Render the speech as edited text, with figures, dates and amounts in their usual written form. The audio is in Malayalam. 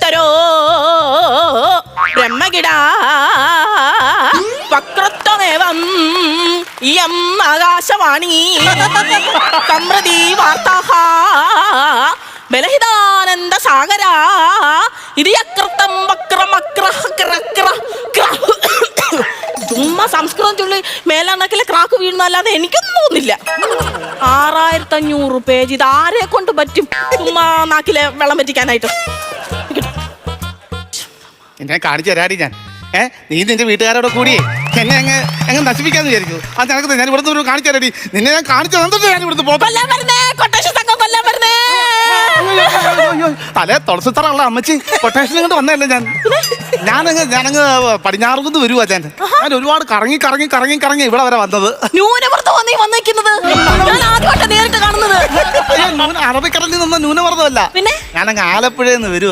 ഉത്തരോ ബ്രഹ്മകിടാ വക്രത്വമേവം ഇയം ആകാശവാണി സമൃദ്ധി വാർത്താഹ ബലഹിതാനന്ദ സാഗര ഇരിയകൃതം വക്രമക്ര ചുമ്മാ സംസ്കൃതം ചൊല്ലി മേലണക്കിലെ ക്രാക്ക് വീഴുന്നല്ലാതെ എനിക്കൊന്നും തോന്നില്ല. 6500 പേജ് ഇത് ആരെ കൊണ്ട് പറ്റും ചുമ്മാ നാക്കിലെ വെള്ളം പറ്റിക്കാനായിട്ട്? എന്നെ കാണിച്ചു തരാടി ഞാൻ. നീ നിന്റെ വീട്ടുകാരോട് കൂടി എന്നെ അങ്ങ് നശിപ്പിക്കാന്ന് വിചാരിച്ചു. അത് നടക്കുന്നത്. ഞാൻ ഇവിടുന്ന് ഒരു കാണിച്ചു തരാടി. നിന്നെ ഞാൻ കാണിച്ചു തന്നിട്ട് ഞാൻ ഇവിടുന്ന് പോകും. തലേ തുളസിത്തറയുള്ള അമ്മച്ചി കൊട്ടേഷൻ കൊണ്ട് വന്നതല്ലേ ഞാനങ്ങ് പടിഞ്ഞാറുകുന്ന് വരുവാ. ഞാൻ ഒരുപാട് കറങ്ങി ഇവിടെ വരെ വന്നത്. അറബിക്കടലിൽ നിന്ന ന്യൂനമർദ്ദമല്ല, ഞാനങ്ങ് ആലപ്പുഴയിൽ നിന്ന് വരുവാ.